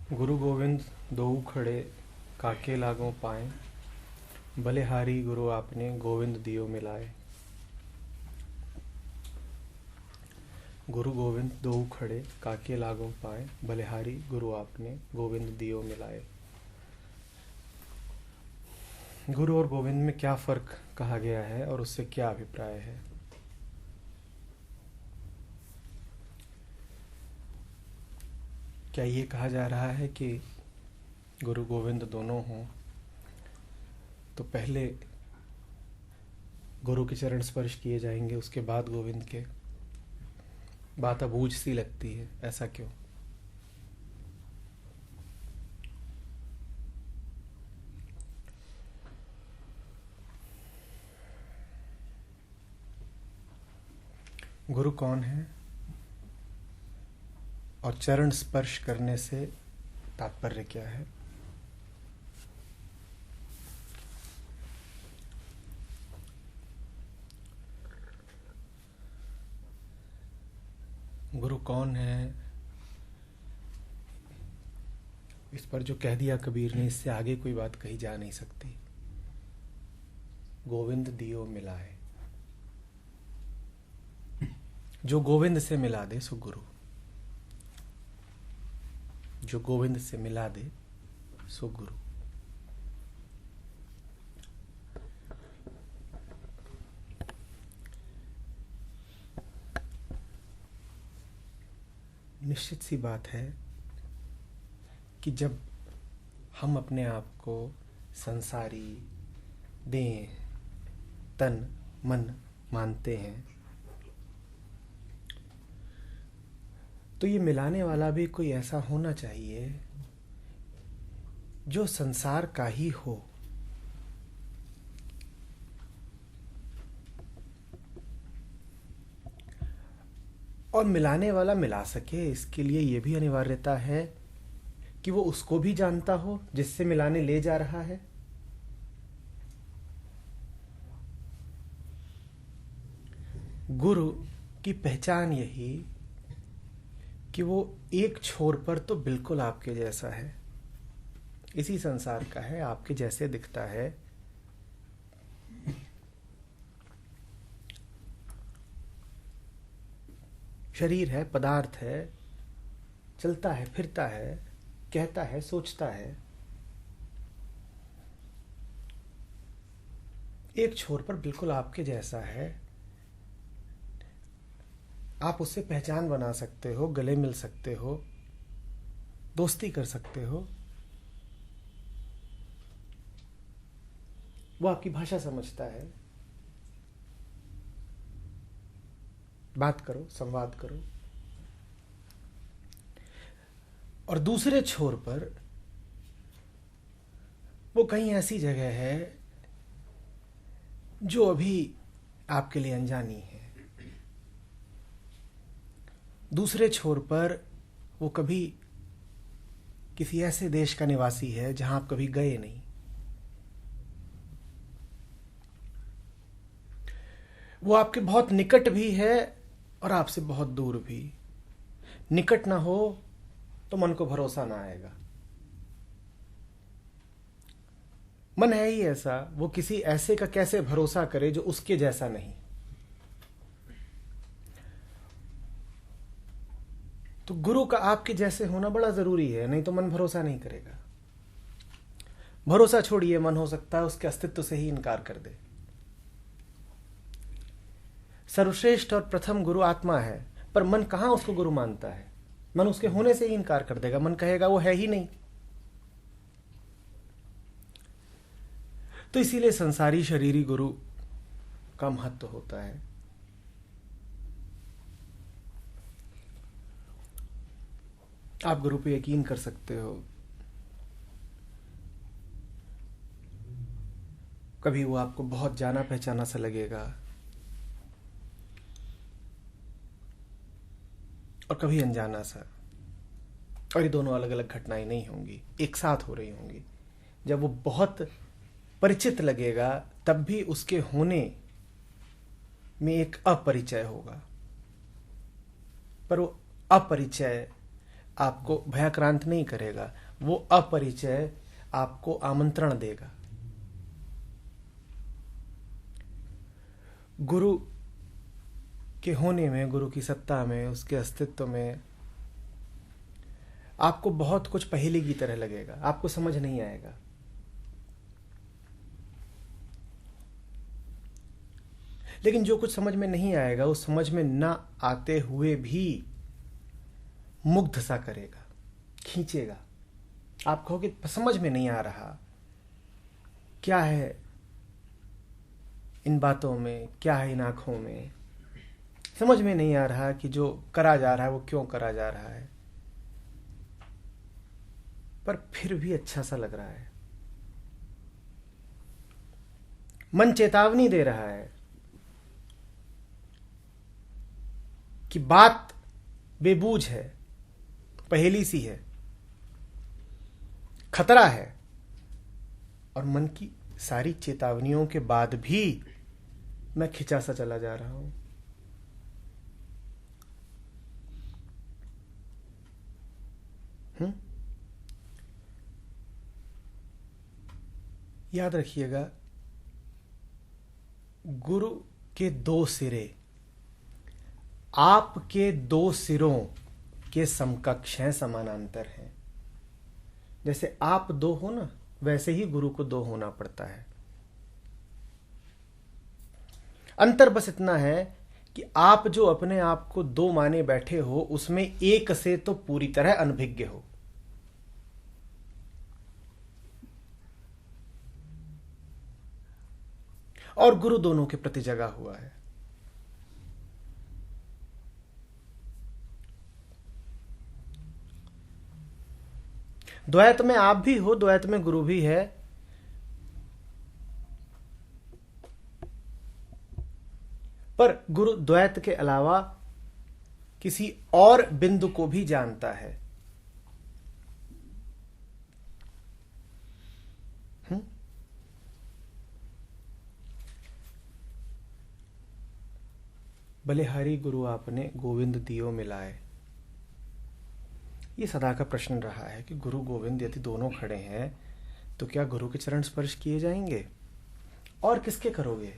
गुरु गोविंद दोऊ खड़े काके लागों पाए, बलिहारी गुरु आपने गोविंद दियो मिलाए। गुरु गोविंद दोऊ खड़े काके लागों पाए, बलिहारी गुरु आपने गोविंद दियो मिलाए। गुरु और गोविंद में क्या फर्क कहा गया है और उससे क्या अभिप्राय है? क्या ये कहा जा रहा है कि गुरु गोविंद दोनों हों तो पहले गुरु के चरण स्पर्श किए जाएंगे, उसके बाद गोविंद के? बात अबूझ सी लगती है, ऐसा क्यों? गुरु कौन है और चरण स्पर्श करने से तात्पर्य क्या है? गुरु कौन है, इस पर जो कह दिया कबीर ने, इससे आगे कोई बात कही जा नहीं सकती। गोविंद दियो मिलाए, जो गोविंद से मिला दे सो गुरु। जो गोविंद से मिला दे सो गुरु। निश्चित सी बात है कि जब हम अपने आप को संसारी, देह, तन, मन मानते हैं तो ये मिलाने वाला भी कोई ऐसा होना चाहिए जो संसार का ही हो। और मिलाने वाला मिला सके, इसके लिए यह भी अनिवार्यता है कि वो उसको भी जानता हो जिससे मिलाने ले जा रहा है। गुरु की पहचान यही कि वो एक छोर पर तो बिल्कुल आपके जैसा है, इसी संसार का है, आपके जैसे दिखता है। शरीर है, पदार्थ है, चलता है, फिरता है, कहता है, सोचता है। एक छोर पर बिल्कुल आपके जैसा है। आप उससे पहचान बना सकते हो, गले मिल सकते हो, दोस्ती कर सकते हो। वो आपकी भाषा समझता है। बात करो, संवाद करो। और दूसरे छोर पर वो कहीं ऐसी जगह है जो अभी आपके लिए अनजानी है। दूसरे छोर पर वो कभी किसी ऐसे देश का निवासी है जहां आप कभी गए नहीं। वो आपके बहुत निकट भी है और आपसे बहुत दूर भी। निकट ना हो तो मन को भरोसा ना आएगा। मन है ही ऐसा, वो किसी ऐसे का कैसे भरोसा करे जो उसके जैसा नहीं। तो गुरु का आपके जैसे होना बड़ा जरूरी है, नहीं तो मन भरोसा नहीं करेगा। भरोसा छोड़िए, मन हो सकता है उसके अस्तित्व से ही इनकार कर दे। सर्वश्रेष्ठ और प्रथम गुरु आत्मा है, पर मन कहां उसको गुरु मानता है? मन उसके होने से ही इनकार कर देगा। मन कहेगा वो है ही नहीं। तो इसीलिए संसारी शरीरी गुरु का महत्व होता है। आप गुरु पे यकीन कर सकते हो। कभी वो आपको बहुत जाना पहचाना सा लगेगा और कभी अनजाना सा। और ये दोनों अलग अलग घटनाएं नहीं होंगी, एक साथ हो रही होंगी। जब वो बहुत परिचित लगेगा तब भी उसके होने में एक अपरिचय होगा, पर वो अपरिचय आपको भयाक्रांत नहीं करेगा, वो अपरिचय आपको आमंत्रण देगा। गुरु के होने में, गुरु की सत्ता में, उसके अस्तित्व में आपको बहुत कुछ पहेली की तरह लगेगा, आपको समझ नहीं आएगा। लेकिन जो कुछ समझ में नहीं आएगा, उस समझ में ना आते हुए भी मुग्ध सा करेगा, खींचेगा। आप कहोगे समझ में नहीं आ रहा, क्या है इन बातों में, क्या है इन आंखों में, समझ में नहीं आ रहा कि जो करा जा रहा है वो क्यों करा जा रहा है, पर फिर भी अच्छा सा लग रहा है। मन चेतावनी दे रहा है कि बात बेबूझ है, पहेली सी है, खतरा है। और मन की सारी चेतावनियों के बाद भी मैं खिंचा सा चला जा रहा हूं। याद रखिएगा, गुरु के दो सिरे आपके दो सिरों के समकक्ष हैं, समानांतर हैं। जैसे आप दो हो ना, वैसे ही गुरु को दो होना पड़ता है। अंतर बस इतना है कि आप जो अपने आप को दो माने बैठे हो, उसमें एक से तो पूरी तरह अनभिज्ञ हो। और गुरु दोनों के प्रति जगा हुआ है। द्वैत में आप भी हो, द्वैत में गुरु भी है। पर गुरु द्वैत के अलावा किसी और बिंदु को भी जानता है। बलिहारी गुरु आपने गोविंद दियो मिलाए। ये सदा का प्रश्न रहा है कि गुरु गोविंद यदि दोनों खड़े हैं तो क्या गुरु के चरण स्पर्श किए जाएंगे और किसके करोगे?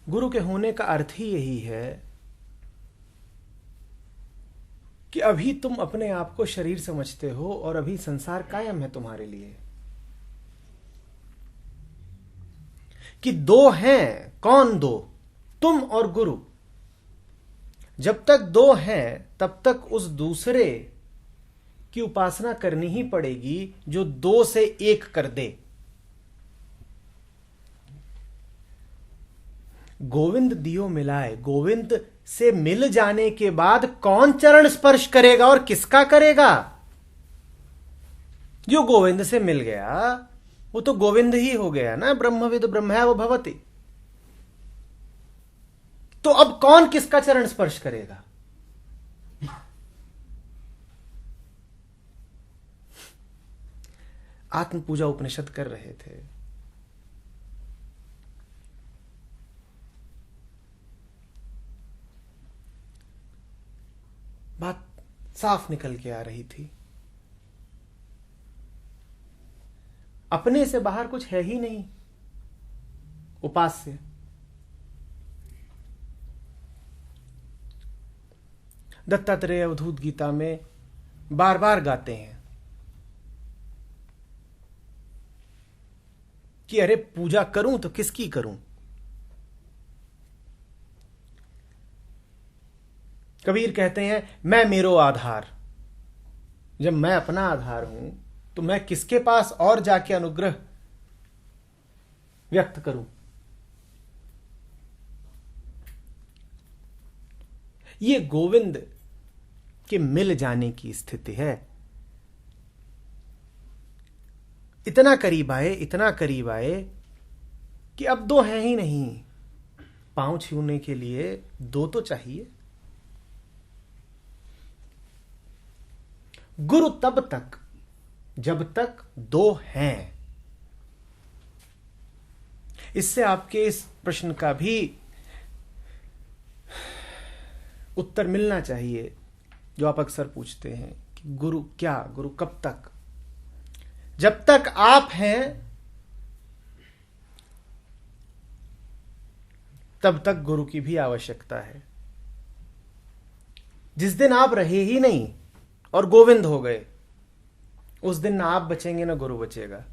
गुरु के होने का अर्थ ही यही है कि अभी तुम अपने आप को शरीर समझते हो और अभी संसार कायम है तुम्हारे लिए। कि दो हैं, कौन दो? तुम और गुरु। जब तक दो हैं तब तक उस दूसरे की उपासना करनी ही पड़ेगी जो दो से एक कर दे। गोविंद दियो मिलाए, गोविंद से मिल जाने के बाद कौन चरण स्पर्श करेगा और किसका करेगा? जो गोविंद से मिल गया वो तो गोविंद ही हो गया ना। ब्रह्मविद ब्रह्मैव भवति। तो अब कौन किसका चरण स्पर्श करेगा? आत्म पूजा उपनिषद कर रहे थे। बात साफ निकल के आ रही थी। अपने से बाहर कुछ है ही नहीं उपास्य। दत्तात्रेय अवधूत गीता में बार बार गाते हैं कि अरे पूजा करूं तो किसकी करूं? कबीर कहते हैं मैं मेरो आधार। जब मैं अपना आधार हूं तो मैं किसके पास और जाके अनुग्रह व्यक्त करूं? ये गोविंद के मिल जाने की स्थिति है। इतना करीब आए, इतना करीब आए कि अब दो हैं ही नहीं। पांव छूने के लिए दो तो चाहिए। गुरु तब तक जब तक दो हैं। इससे आपके इस प्रश्न का भी उत्तर मिलना चाहिए जो आप अक्सर पूछते हैं कि गुरु क्या, गुरु कब तक? जब तक आप हैं तब तक गुरु की भी आवश्यकता है। जिस दिन आप रहे ही नहीं और गोविंद हो गए, उस दिन ना आप बचेंगे ना गुरु बचेगा।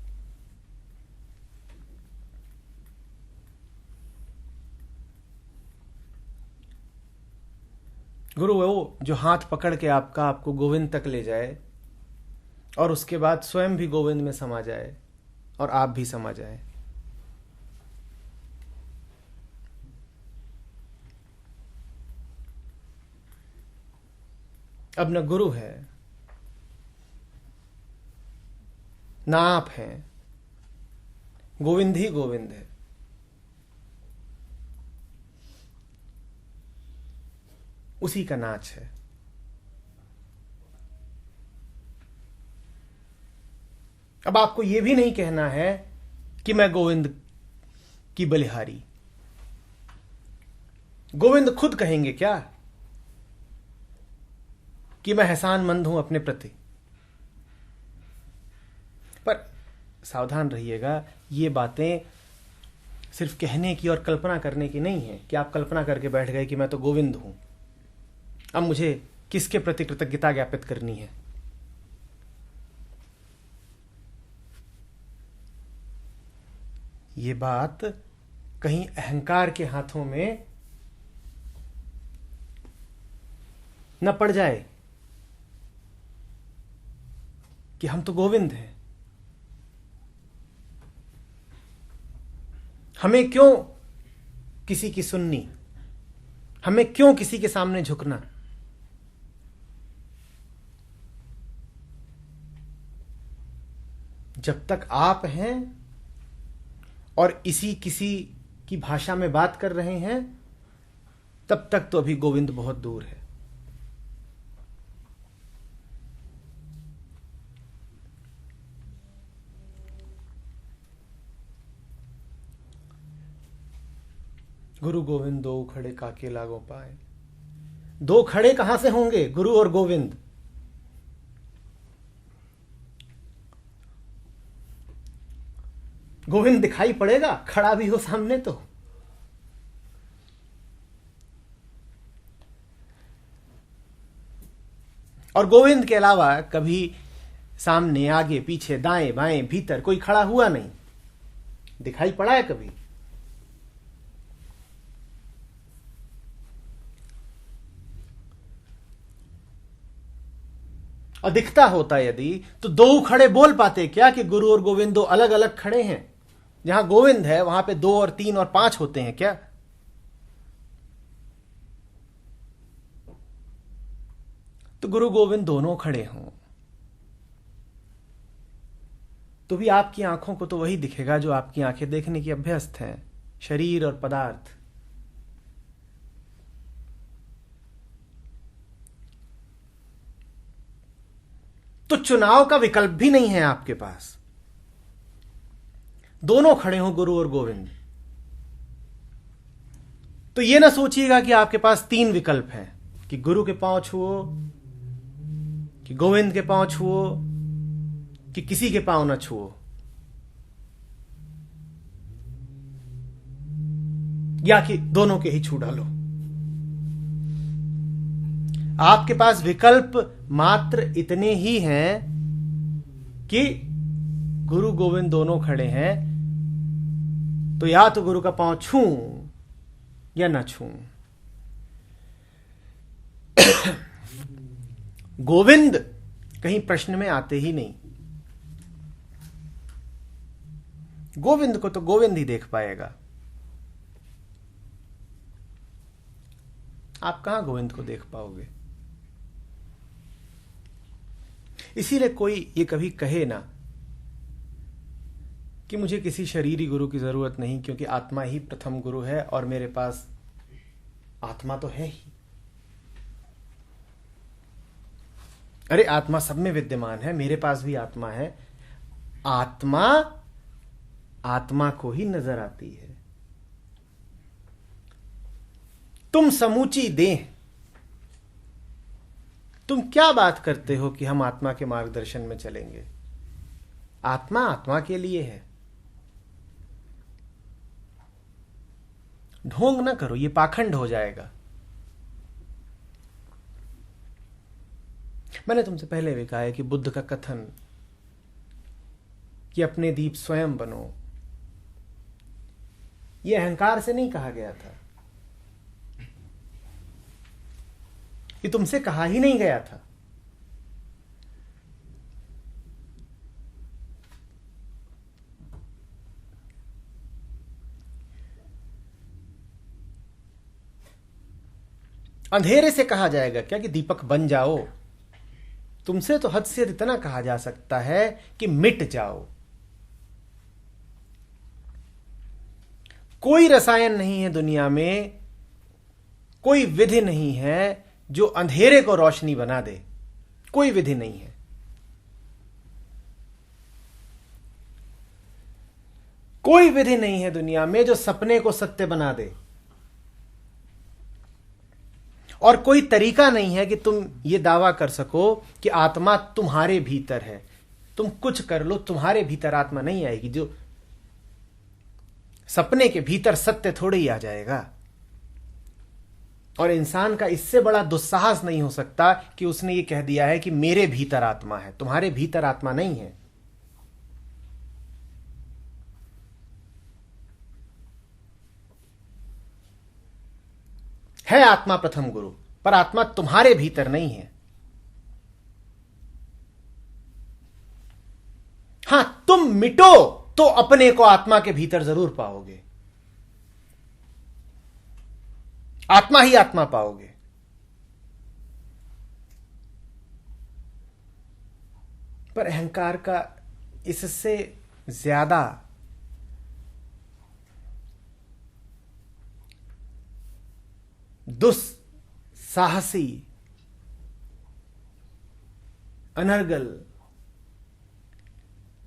गुरु वो जो हाथ पकड़ के आपको गोविंद तक ले जाए और उसके बाद स्वयं भी गोविंद में समा जाए और आप भी समा जाए। अब न गुरु है ना आप हैं, गोविंद ही गोविंद है। उसी का नाच है। अब आपको यह भी नहीं कहना है कि मैं गोविंद की बलिहारी। गोविंद खुद कहेंगे क्या कि मैं एहसानमंद हूं अपने प्रति? पर सावधान रहिएगा, ये बातें सिर्फ कहने की और कल्पना करने की नहीं है कि आप कल्पना करके बैठ गए कि मैं तो गोविंद हूं, अब मुझे किसके प्रति कृतज्ञता ज्ञापित करनी है। ये बात कहीं अहंकार के हाथों में न पड़ जाए कि हम तो गोविंद हैं, हमें क्यों किसी की सुननी, हमें क्यों किसी के सामने झुकना। जब तक आप हैं और इसी किसी की भाषा में बात कर रहे हैं, तब तक तो अभी गोविंद बहुत दूर है। गुरु गोविंद दो खड़े काके लागो पाए। दो खड़े कहां से होंगे, गुरु और गोविंद? गोविंद दिखाई पड़ेगा, खड़ा भी हो सामने तो। और गोविंद के अलावा कभी सामने, आगे, पीछे, दाएं बाएं, भीतर कोई खड़ा हुआ नहीं, दिखाई पड़ा है कभी? और दिखता होता यदि, तो दो खड़े बोल पाते क्या कि गुरु और गोविंद दो अलग अलग खड़े हैं? जहां गोविंद है वहां पे 2 और 3 और 5 होते हैं क्या? तो गुरु गोविंद दोनों खड़े हों तो भी आपकी आंखों को तो वही दिखेगा जो आपकी आंखें देखने की अभ्यस्त हैं, शरीर और पदार्थ। तो चुनाव का विकल्प भी नहीं है आपके पास। दोनों खड़े हो गुरु और गोविंद, तो यह ना सोचिएगा कि आपके पास 3 विकल्प हैं कि गुरु के पांव छुओ, कि गोविंद के पांव छुओ, कि किसी के पांव ना छुओ, या कि दोनों के ही छू डालो। आपके पास विकल्प मात्र इतने ही हैं कि गुरु गोविंद दोनों खड़े हैं, तो या तो गुरु का पांव छूं या ना छूं। गोविंद कहीं प्रश्न में आते ही नहीं। गोविंद को तो गोविंद ही देख पाएगा। आप कहां गोविंद को देख पाओगे? इसीलिए कोई ये कभी कहे ना कि मुझे किसी शरीरी गुरु की जरूरत नहीं, क्योंकि आत्मा ही प्रथम गुरु है और मेरे पास आत्मा तो है ही। अरे आत्मा सब में विद्यमान है, मेरे पास भी आत्मा है। आत्मा आत्मा को ही नजर आती है। तुम समूची देह तुम क्या बात करते हो कि हम आत्मा के मार्गदर्शन में चलेंगे? आत्मा आत्मा के लिए है। ढोंग ना करो, ये पाखंड हो जाएगा। मैंने तुमसे पहले भी कहा है कि बुद्ध का कथन कि अपने दीप स्वयं बनो, यह अहंकार से नहीं कहा गया था, ये तुमसे कहा ही नहीं गया था। अंधेरे से कहा जाएगा क्या कि दीपक बन जाओ? तुमसे तो हद से इतना कहा जा सकता है कि मिट जाओ। कोई रसायन नहीं है दुनिया में, कोई विधि नहीं है जो अंधेरे को रोशनी बना दे। कोई विधि नहीं है। कोई विधि नहीं है दुनिया में जो सपने को सत्य बना दे। और कोई तरीका नहीं है कि तुम ये दावा कर सको कि आत्मा तुम्हारे भीतर है। तुम कुछ कर लो, तुम्हारे भीतर आत्मा नहीं आएगी। जो सपने के भीतर सत्य थोड़े ही आ जाएगा। और इंसान का इससे बड़ा दुस्साहस नहीं हो सकता कि उसने ये कह दिया है कि मेरे भीतर आत्मा है। तुम्हारे भीतर आत्मा नहीं है। है आत्मा प्रथम गुरु, पर आत्मा तुम्हारे भीतर नहीं है। हां, तुम मिटो तो अपने को आत्मा के भीतर जरूर पाओगे। आत्मा ही आत्मा पाओगे। पर अहंकार का इससे ज्यादा दुस्साहसी, अनर्गल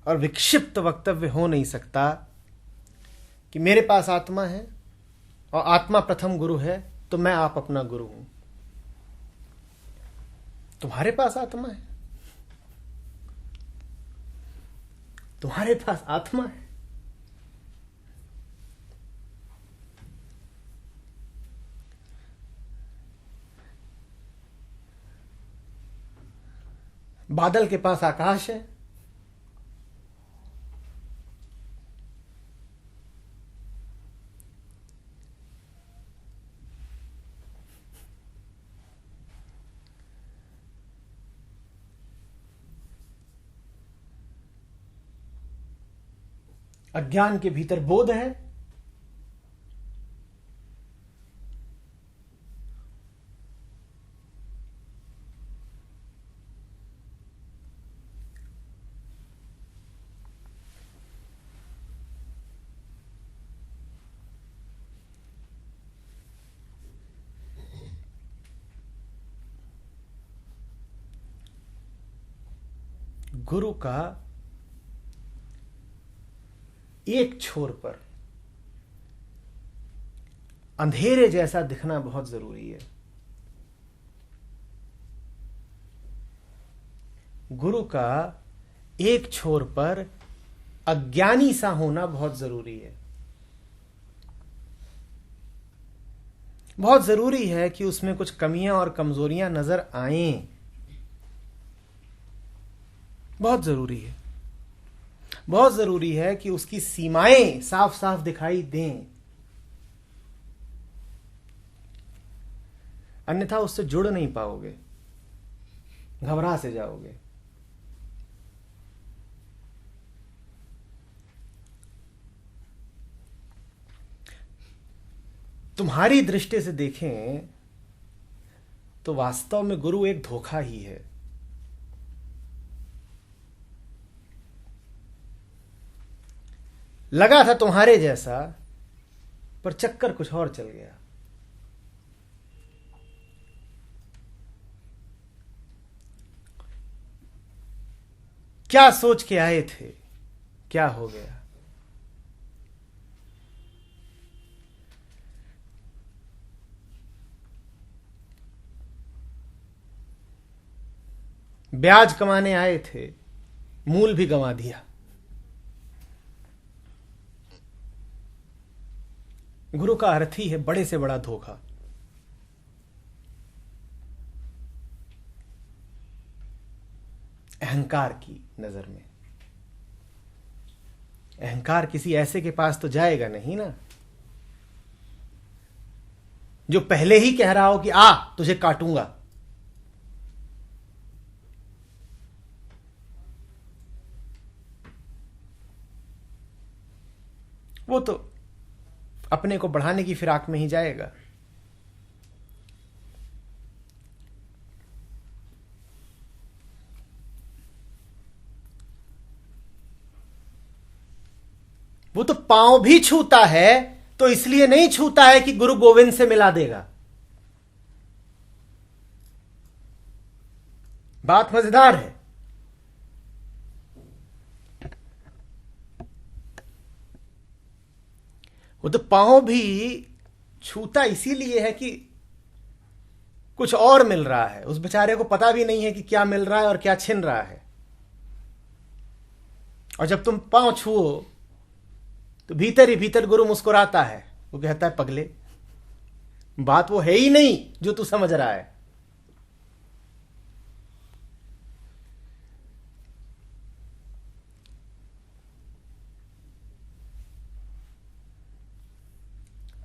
और विक्षिप्त वक्तव्य हो नहीं सकता कि मेरे पास आत्मा है और आत्मा प्रथम गुरु है, तो मैं आप अपना गुरु हूं। तुम्हारे पास आत्मा है, तुम्हारे पास आत्मा है। बादल के पास आकाश है। अज्ञान के भीतर बोध है। गुरु का एक छोर पर अंधेरे जैसा दिखना बहुत जरूरी है। गुरु का एक छोर पर अज्ञानी सा होना बहुत जरूरी है। बहुत जरूरी है कि उसमें कुछ कमियां और कमजोरियां नजर आएं। बहुत जरूरी है। बहुत जरूरी है कि उसकी सीमाएं साफ साफ दिखाई दें, अन्यथा उससे जुड़ नहीं पाओगे, घबरा से जाओगे। तुम्हारी दृष्टि से देखें तो वास्तव में गुरु एक धोखा ही है। लगा था तुम्हारे जैसा, पर चक्कर कुछ और चल गया। क्या सोच के आए थे, क्या हो गया? ब्याज कमाने आए थे, मूल भी गंवा दिया। गुरु का अर्थ ही है बड़े से बड़ा धोखा। अहंकार की नजर में अहंकार किसी ऐसे के पास तो जाएगा नहीं ना, जो पहले ही कह रहा हो कि आ तुझे काटूंगा। वो तो अपने को बढ़ाने की फिराक में ही जाएगा। वो तो पांव भी छूता है तो इसलिए नहीं छूता है कि गुरु गोविंद से मिला देगा। बात मजेदार है। वो तो पांव भी छूता इसीलिए है कि कुछ और मिल रहा है। उस बेचारे को पता भी नहीं है कि क्या मिल रहा है और क्या छिन रहा है। और जब तुम पांव छुओ तो भीतर ही भीतर गुरु मुस्कुराता है। वो कहता है पगले, बात वो है ही नहीं जो तू समझ रहा है।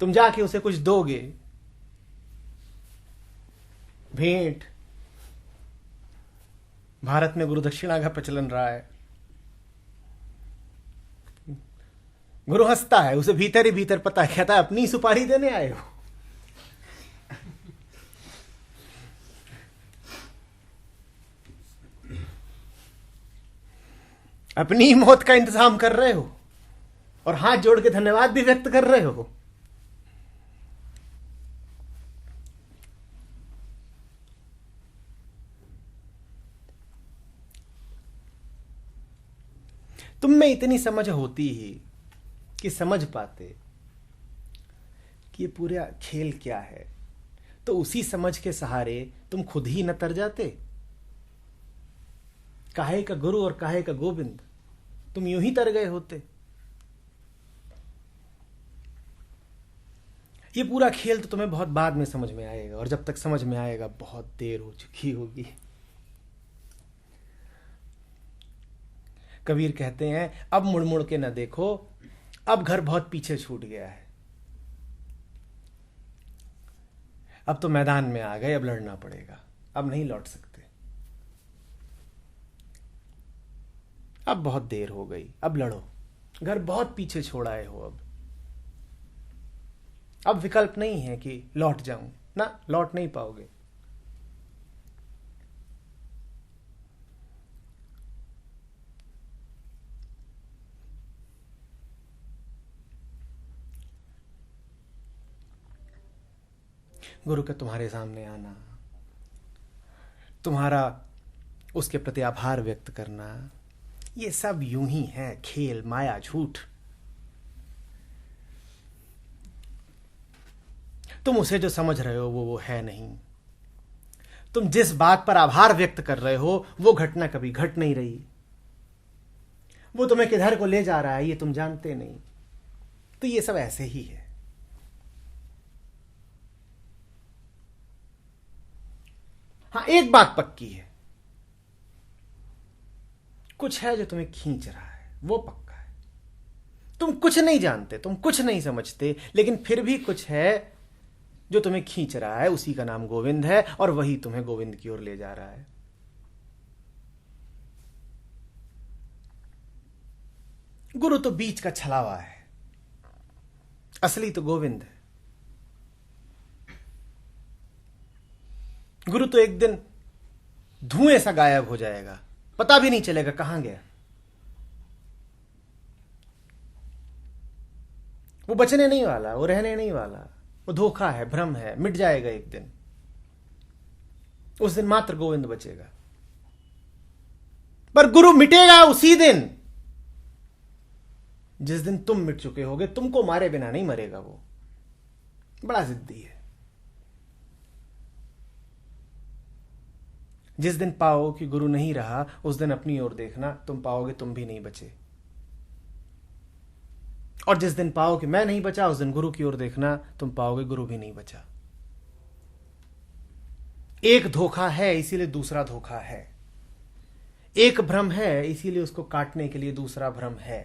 तुम जाके उसे कुछ दोगे, भेंट। भारत में गुरु दक्षिणा का प्रचलन रहा है। गुरु हंसता है, उसे भीतर ही भीतर पता है, कहता है अपनी सुपारी देने आए हो। अपनी मौत का इंतजाम कर रहे हो और हाथ जोड़ के धन्यवाद भी व्यक्त कर रहे हो। तुम में इतनी समझ होती ही कि समझ पाते कि ये पूरा खेल क्या है, तो उसी समझ के सहारे तुम खुद ही न तर जाते। काहे का गुरु और काहे का गोविंद, तुम यूं ही तर गए होते। ये पूरा खेल तो तुम्हें बहुत बाद में समझ में आएगा, और जब तक समझ में आएगा बहुत देर हो चुकी होगी। कबीर कहते हैं अब मुड़ मुड़ के न देखो, अब घर बहुत पीछे छूट गया है। अब तो मैदान में आ गए, अब लड़ना पड़ेगा, अब नहीं लौट सकते। अब बहुत देर हो गई, अब लड़ो, घर बहुत पीछे छोड़ आए हो। अब विकल्प नहीं है कि लौट जाऊं, ना, लौट नहीं पाओगे। गुरु का तुम्हारे सामने आना, तुम्हारा उसके प्रति आभार व्यक्त करना, ये सब यूं ही है, खेल, माया, झूठ। तुम उसे जो समझ रहे हो वो है नहीं। तुम जिस बात पर आभार व्यक्त कर रहे हो वो घटना कभी घट नहीं रही। वो तुम्हें किधर को ले जा रहा है ये तुम जानते नहीं। तो ये सब ऐसे ही है। हाँ, एक बात पक्की है, कुछ है जो तुम्हें खींच रहा है, वो पक्का है। तुम कुछ नहीं जानते, तुम कुछ नहीं समझते, लेकिन फिर भी कुछ है जो तुम्हें खींच रहा है। उसी का नाम गोविंद है, और वही तुम्हें गोविंद की ओर ले जा रहा है। गुरु तो बीच का छलावा है, असली तो गोविंद है। गुरु तो एक दिन धुएं सा गायब हो जाएगा, पता भी नहीं चलेगा कहां गया। वो बचने नहीं वाला, वो रहने नहीं वाला, वो धोखा है, भ्रम है, मिट जाएगा एक दिन। उस दिन मात्र गोविंद बचेगा। पर गुरु मिटेगा उसी दिन जिस दिन तुम मिट चुके होगे। तुमको मारे बिना नहीं मरेगा वो, बड़ा जिद्दी है। जिस दिन पाओ कि गुरु नहीं रहा, उस दिन अपनी ओर देखना, तुम पाओगे तुम भी नहीं बचे। और जिस दिन पाओ कि मैं नहीं बचा, उस दिन गुरु की ओर देखना, तुम पाओगे गुरु भी नहीं बचा। एक धोखा है इसीलिए दूसरा धोखा है, एक भ्रम है इसीलिए उसको काटने के लिए दूसरा भ्रम है।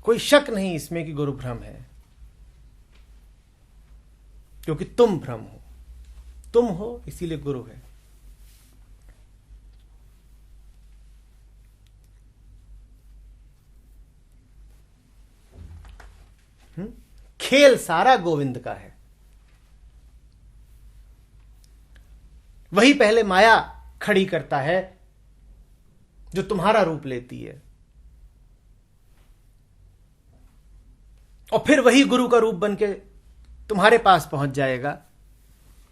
कोई शक नहीं इसमें कि गुरु भ्रम है, क्योंकि तुम भ्रम हो, तुम हो इसीलिए गुरु है। खेल सारा गोविंद का है। वही पहले माया खड़ी करता है जो तुम्हारा रूप लेती है, और फिर वही गुरु का रूप बनके तुम्हारे पास पहुंच जाएगा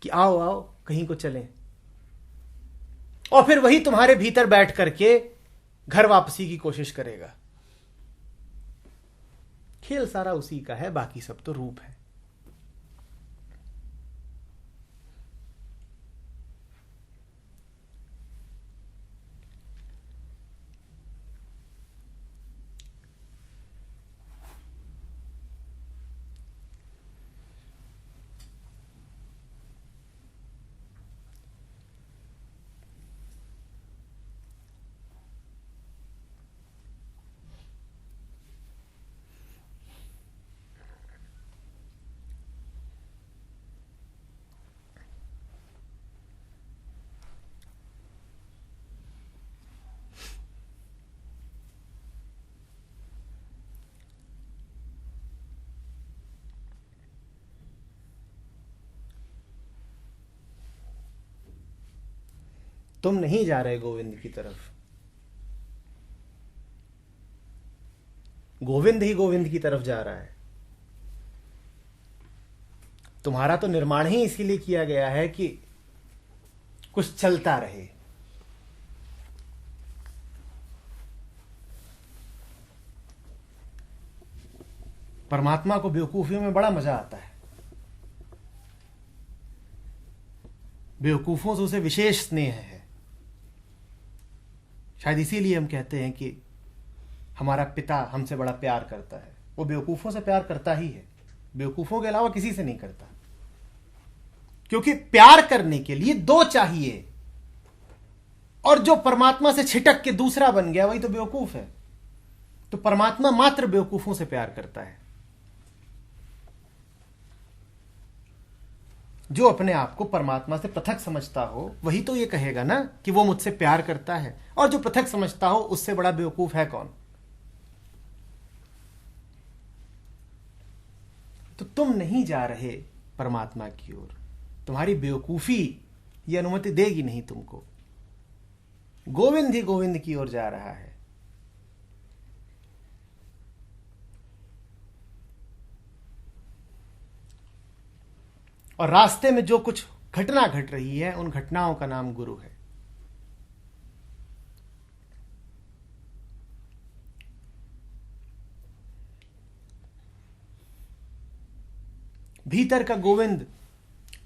कि आओ आओ कहीं को चलें, और फिर वही तुम्हारे भीतर बैठ करके घर वापसी की कोशिश करेगा। खेल सारा उसी का है, बाकी सब तो रूप है। तुम नहीं जा रहे गोविंद की तरफ, गोविंद ही गोविंद की तरफ जा रहा है। तुम्हारा तो निर्माण ही इसीलिए किया गया है कि कुछ चलता रहे। परमात्मा को बेवकूफियों में बड़ा मजा आता है, बेवकूफों से उसे विशेष स्नेह है। शायद इसीलिए हम कहते हैं कि हमारा पिता हमसे बड़ा प्यार करता है। वो बेवकूफों से प्यार करता ही है, बेवकूफों के अलावा किसी से नहीं करता, क्योंकि प्यार करने के लिए दो चाहिए, और जो परमात्मा से छिटक के दूसरा बन गया वही तो बेवकूफ है। तो परमात्मा मात्र बेवकूफों से प्यार करता है। जो अपने आप को परमात्मा से पृथक समझता हो वही तो ये कहेगा ना कि वो मुझसे प्यार करता है, और जो पृथक समझता हो उससे बड़ा बेवकूफ है कौन। तो तुम नहीं जा रहे परमात्मा की ओर, तुम्हारी बेवकूफी ये अनुमति देगी नहीं तुमको। गोविंद ही गोविंद की ओर जा रहा है। और रास्ते में जो कुछ घटना घट रही है, उन घटनाओं का नाम गुरु है। भीतर का गोविंद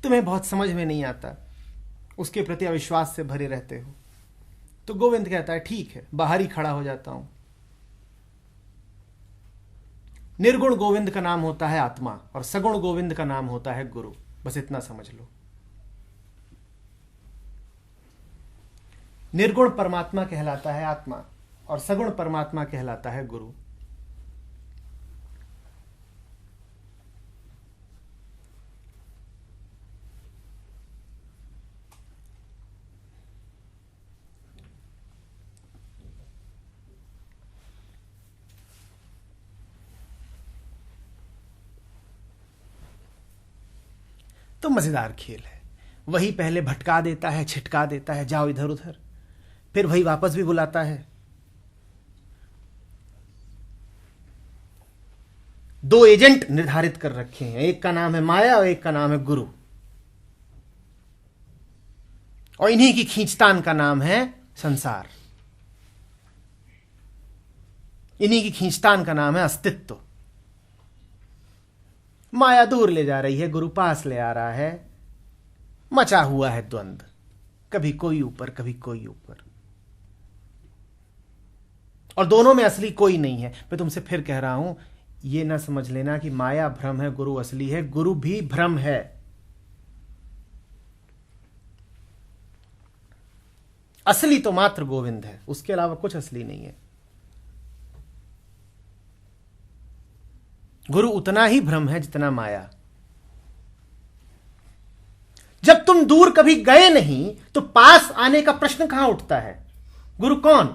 तुम्हें बहुत समझ में नहीं आता, उसके प्रति अविश्वास से भरे रहते हो, तो गोविंद कहता है ठीक है, बाहर ही खड़ा हो जाता हूं। निर्गुण गोविंद का नाम होता है आत्मा, और सगुण गोविंद का नाम होता है गुरु। बस इतना समझ लो। निर्गुण परमात्मा कहलाता है आत्मा, और सगुण परमात्मा कहलाता है गुरु। तो मजेदार खेल है। वही पहले भटका देता है, छिटका देता है, जाओ इधर उधर, फिर वही वापस भी बुलाता है। दो एजेंट निर्धारित कर रखे हैं, एक का नाम है माया और एक का नाम है गुरु, और इन्हीं की खींचतान का नाम है संसार। इन्हीं की खींचतान का नाम है अस्तित्व। माया दूर ले जा रही है, गुरु पास ले आ रहा है, मचा हुआ है द्वंद्व। कभी कोई ऊपर, कभी कोई ऊपर, और दोनों में असली कोई नहीं है। मैं तुमसे फिर कह रहा हूं, ये ना समझ लेना कि माया भ्रम है, गुरु असली है। गुरु भी भ्रम है। असली तो मात्र गोविंद है, उसके अलावा कुछ असली नहीं है। गुरु उतना ही भ्रम है जितना माया। जब तुम दूर कभी गए नहीं तो पास आने का प्रश्न कहां उठता है? गुरु कौन?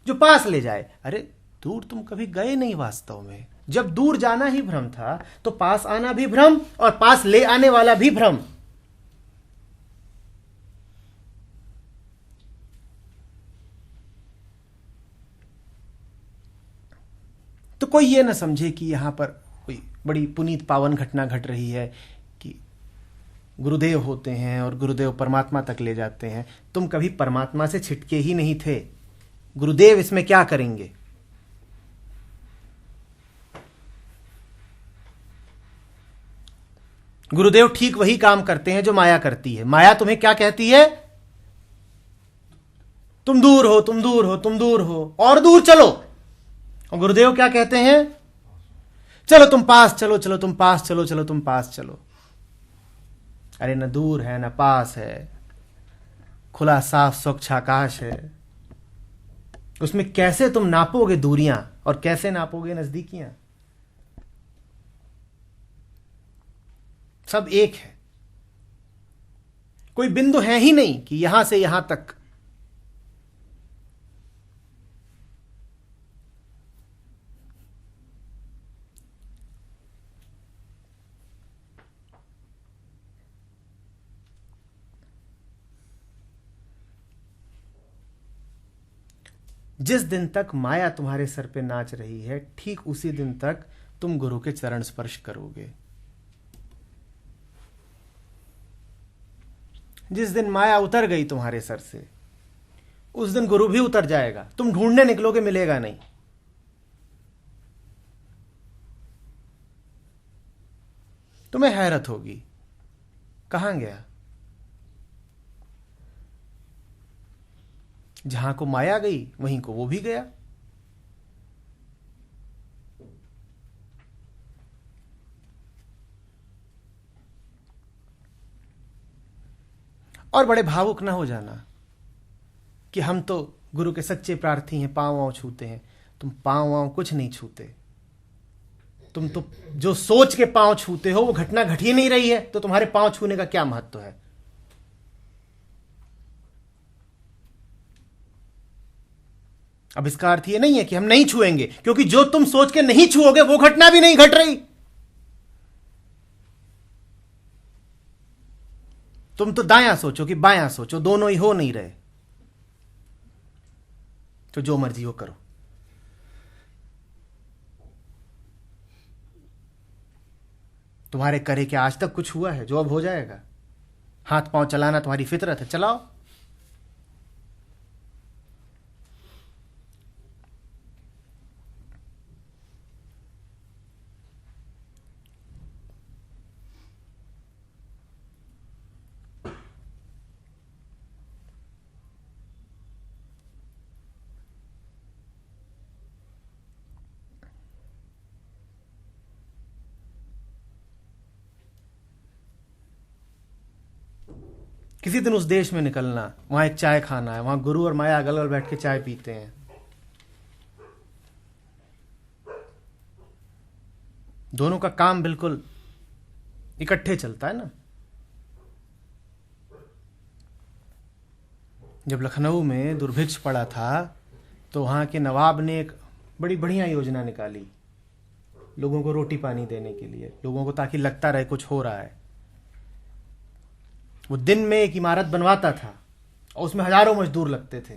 जो पास ले जाए। अरे दूर तुम कभी गए नहीं वास्तव में। जब दूर जाना ही भ्रम था तो पास आना भी भ्रम और पास ले आने वाला भी भ्रम। तो कोई ये ना समझे कि यहां पर कोई बड़ी पुनीत पावन घटना घट रही है कि गुरुदेव होते हैं और गुरुदेव परमात्मा तक ले जाते हैं। तुम कभी परमात्मा से छिटके ही नहीं थे। गुरुदेव इसमें क्या करेंगे? गुरुदेव ठीक वही काम करते हैं जो माया करती है। माया तुम्हें क्या कहती है? तुम दूर हो, तुम दूर हो, तुम दूर हो, और दूर चलो। और गुरुदेव क्या कहते हैं? चलो तुम पास चलो, चलो तुम पास चलो, चलो तुम पास चलो। अरे न दूर है न पास है, खुला साफ स्वच्छ आकाश है। उसमें कैसे तुम नापोगे दूरियां और कैसे नापोगे नजदीकियां? सब एक है। कोई बिंदु है ही नहीं कि यहां से यहां तक। जिस दिन तक माया तुम्हारे सर पे नाच रही है, ठीक उसी दिन तक तुम गुरु के चरण स्पर्श करोगे। जिस दिन माया उतर गई तुम्हारे सर से, उस दिन गुरु भी उतर जाएगा। तुम ढूंढने निकलोगे, मिलेगा नहीं। तुम्हें हैरत होगी, कहां गया? जहां को माया गई वहीं को वो भी गया। और बड़े भावुक ना हो जाना कि हम तो गुरु के सच्चे प्रार्थी हैं, पांव वांव छूते हैं। तुम पांव वांव कुछ नहीं छूते। तुम तो जो सोच के पांव छूते हो वो घटना घट ही नहीं रही है, तो तुम्हारे पांव छूने का क्या महत्व है? अब इसका अर्थ ये नहीं है कि हम नहीं छुएंगे, क्योंकि जो तुम सोच के नहीं छुओगे वो घटना भी नहीं घट रही। तुम तो दायां सोचो कि बायां सोचो, दोनों ही हो नहीं रहे। तो जो मर्जी हो करो। तुम्हारे करे क्या आज तक कुछ हुआ है जो अब हो जाएगा? हाथ पांव चलाना तुम्हारी फितरत है, चलाओ। किसी दिन उस देश में निकलना, वहां एक चाय खाना है, वहां गुरु और माया अगल अगल बैठ के चाय पीते हैं। दोनों का काम बिल्कुल इकट्ठे चलता है ना। जब लखनऊ में दुर्भिक्ष पड़ा था तो वहां के नवाब ने एक बड़ी बढ़िया योजना निकाली लोगों को रोटी पानी देने के लिए, लोगों को, ताकि लगता रहे कुछ हो रहा है। वो दिन में एक इमारत बनवाता था और उसमें हजारों मजदूर लगते थे।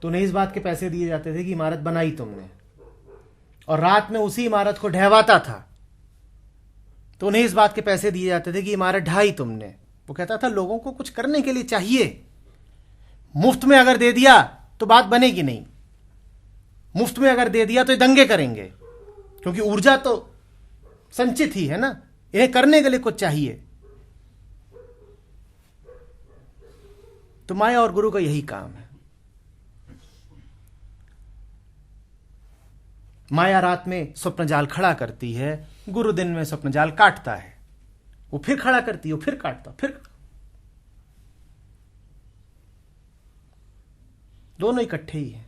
तो उन्हें इस बात के पैसे दिए जाते थे कि इमारत बनाई तुमने, और रात में उसी इमारत को ढहवाता था तो उन्हें इस बात के पैसे दिए जाते थे कि इमारत ढाई तुमने। वो कहता था लोगों को कुछ करने के लिए चाहिए। मुफ्त में अगर दे दिया तो बात बनेगी नहीं। मुफ्त में अगर दे दिया तो ये दंगे करेंगे, क्योंकि ऊर्जा तो संचित ही है ना, इन्हें करने के लिए कुछ चाहिए। तो माया और गुरु का यही काम है। माया रात में स्वप्न जाल खड़ा करती है, गुरु दिन में स्वप्न जाल काटता है। वो फिर खड़ा करती है, वो फिर काटता, फिर दोनों इकट्ठे ही हैं।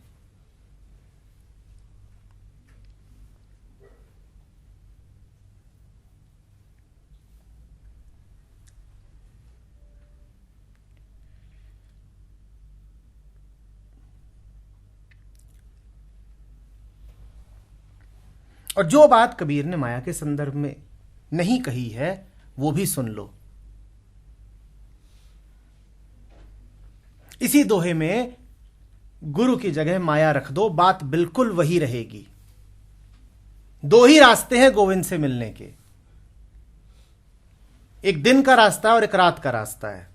और जो बात कबीर ने माया के संदर्भ में नहीं कही है वो भी सुन लो। इसी दोहे में गुरु की जगह माया रख दो, बात बिल्कुल वही रहेगी। दो ही रास्ते हैं गोविंद से मिलने के, एक दिन का रास्ता और एक रात का रास्ता है।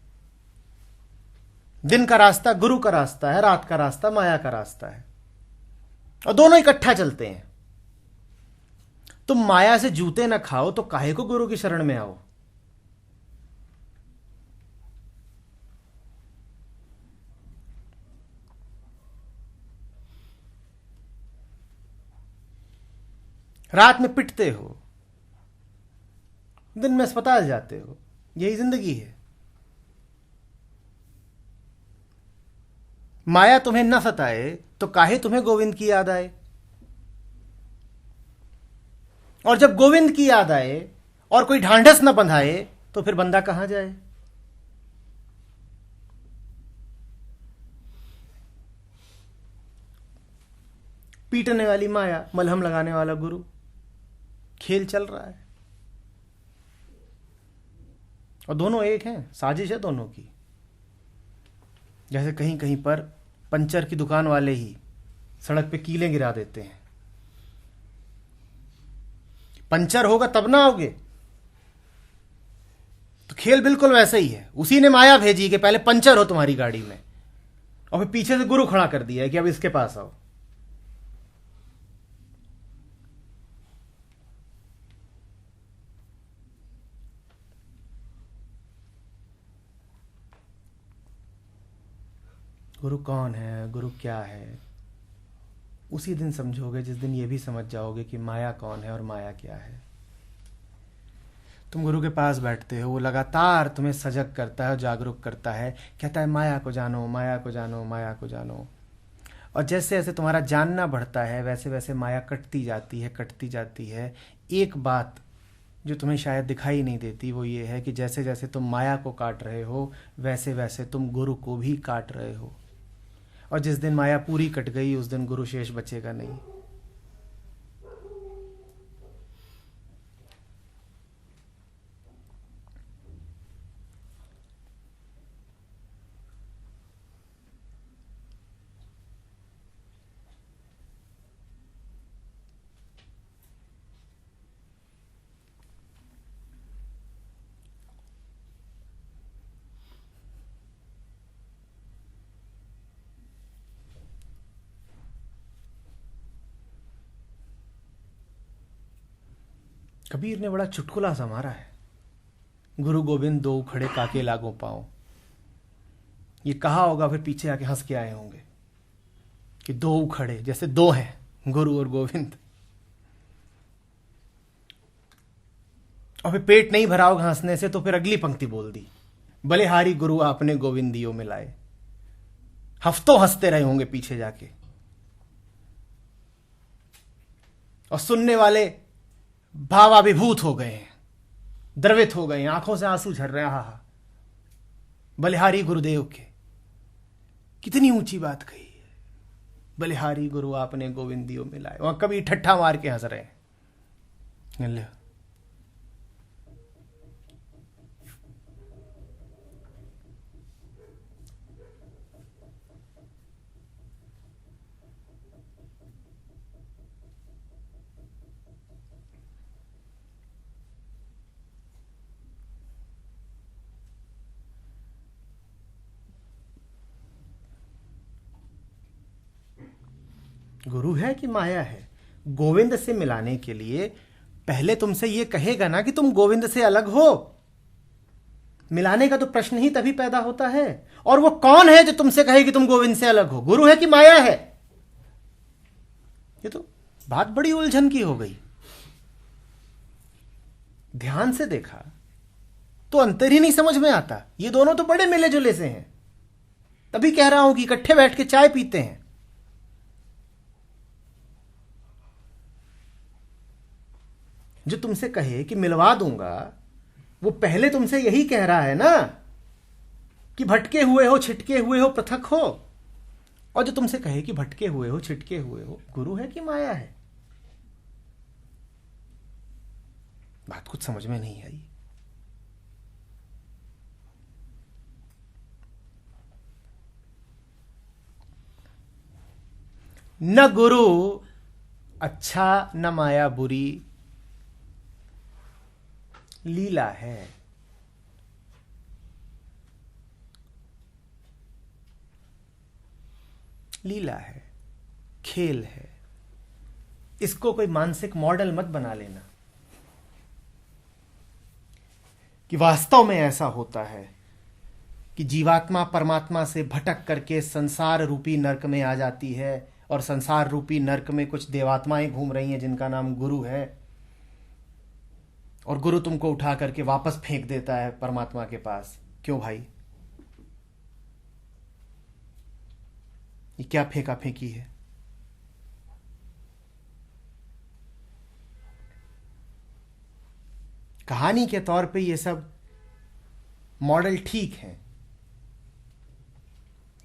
दिन का रास्ता गुरु का रास्ता है, रात का रास्ता माया का रास्ता है, और दोनों इकट्ठा चलते हैं। तुम माया से जूते ना खाओ तो काहे को गुरु की शरण में आओ। रात में पिटते हो, दिन में अस्पताल जाते हो, यही जिंदगी है। माया तुम्हें न सताए तो काहे तुम्हें गोविंद की याद आए। और जब गोविंद की याद आए और कोई ढांढस न बंधाए तो फिर बंदा कहां जाए। पीटने वाली माया, मलहम लगाने वाला गुरु, खेल चल रहा है। और दोनों एक हैं, साजिश है दोनों की। जैसे कहीं कहीं पर पंचर की दुकान वाले ही सड़क पे कीलें गिरा देते हैं। पंचर होगा तब ना आओगे। तो खेल बिल्कुल वैसा ही है। उसी ने माया भेजी कि पहले पंचर हो तुम्हारी गाड़ी में, और फिर पीछे से गुरु खड़ा कर दिया है कि अब इसके पास आओ। गुरु कौन है, गुरु क्या है, उसी दिन समझोगे जिस दिन ये भी समझ जाओगे कि माया कौन है और माया क्या है। तुम गुरु के पास बैठते हो, वो लगातार तुम्हें सजग करता है, जागरूक करता है, कहता है माया को जानो, माया को जानो, माया को जानो। और जैसे जैसे तुम्हारा जानना बढ़ता है वैसे वैसे माया कटती जाती है, कटती जाती है। एक बात जो तुम्हें शायद दिखाई नहीं देती वो ये है कि जैसे जैसे तुम माया को काट रहे हो वैसे वैसे तुम गुरु को भी काट रहे हो। और जिस दिन माया पूरी कट गई उस दिन गुरु शेष बचेगा नहीं। कबीर ने बड़ा चुटकुला सा मारा है, गुरु गोविंद दो खड़े काके लागो पाओ। ये कहा होगा फिर पीछे आके हंस के आए होंगे कि दो खड़े, जैसे दो हैं गुरु और गोविंद। और फिर पेट नहीं भरा होगा हंसने से तो फिर अगली पंक्ति बोल दी, बलिहारी गुरु आपने गोविंदियों में लाए। हफ्तों हंसते रहे होंगे पीछे जाके, और सुनने वाले भावाभिभूत हो गए हैं, द्रवित हो गए हैं, आंखों से आंसू झर रहे हैं। हा, बलिहारी गुरुदेव के, कितनी ऊंची बात कही है, बलिहारी गुरु आपने गोविंदियों में लाए। वहां कभी ठट्ठा मार के हंस रहे हैं। गुरु है कि माया है, गोविंद से मिलाने के लिए पहले तुमसे यह कहेगा ना कि तुम गोविंद से अलग हो। मिलाने का तो प्रश्न ही तभी पैदा होता है। और वो कौन है जो तुमसे कहे कि तुम गोविंद से अलग हो? गुरु है कि माया है? ये तो बात बड़ी उलझन की हो गई। ध्यान से देखा तो अंतर ही नहीं समझ में आता। ये दोनों तो बड़े मिले जुले से हैं। तभी कह रहा हूं कि इकट्ठे बैठ के चाय पीते हैं। जो तुमसे कहे कि मिलवा दूंगा, वो पहले तुमसे यही कह रहा है ना कि भटके हुए हो, छिटके हुए हो, पृथक हो। और जो तुमसे कहे कि भटके हुए हो, छिटके हुए हो, गुरु है कि माया है? बात कुछ समझ में नहीं आई। न गुरु अच्छा न माया बुरी, लीला है। लीला है, खेल है। इसको कोई मानसिक मॉडल मत बना लेना कि वास्तव में ऐसा होता है कि जीवात्मा परमात्मा से भटक करके संसार रूपी नरक में आ जाती है, और संसार रूपी नरक में कुछ देवात्माएं घूम रही हैं जिनका नाम गुरु है, और गुरु तुमको उठा करके वापस फेंक देता है परमात्मा के पास। क्यों भाई? ये क्या फेंका फेंकी है? कहानी के तौर पे ये सब मॉडल ठीक है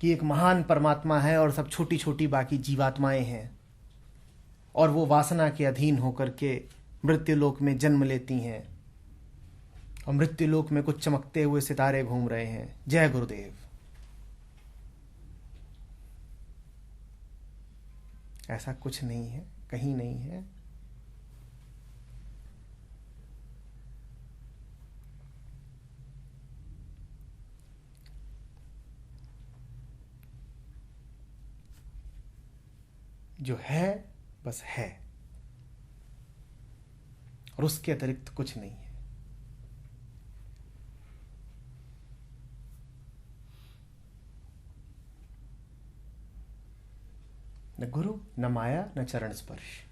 कि एक महान परमात्मा है और सब छोटी छोटी बाकी जीवात्माएं हैं, और वो वासना के अधीन होकर के मृत्युलोक में जन्म लेती हैं, और मृत्युलोक में कुछ चमकते हुए सितारे घूम रहे हैं। जय गुरुदेव। ऐसा कुछ नहीं है, कहीं नहीं है। जो है बस है, और उसके अतिरिक्त कुछ नहीं है। न गुरु, न माया, न चरण स्पर्श।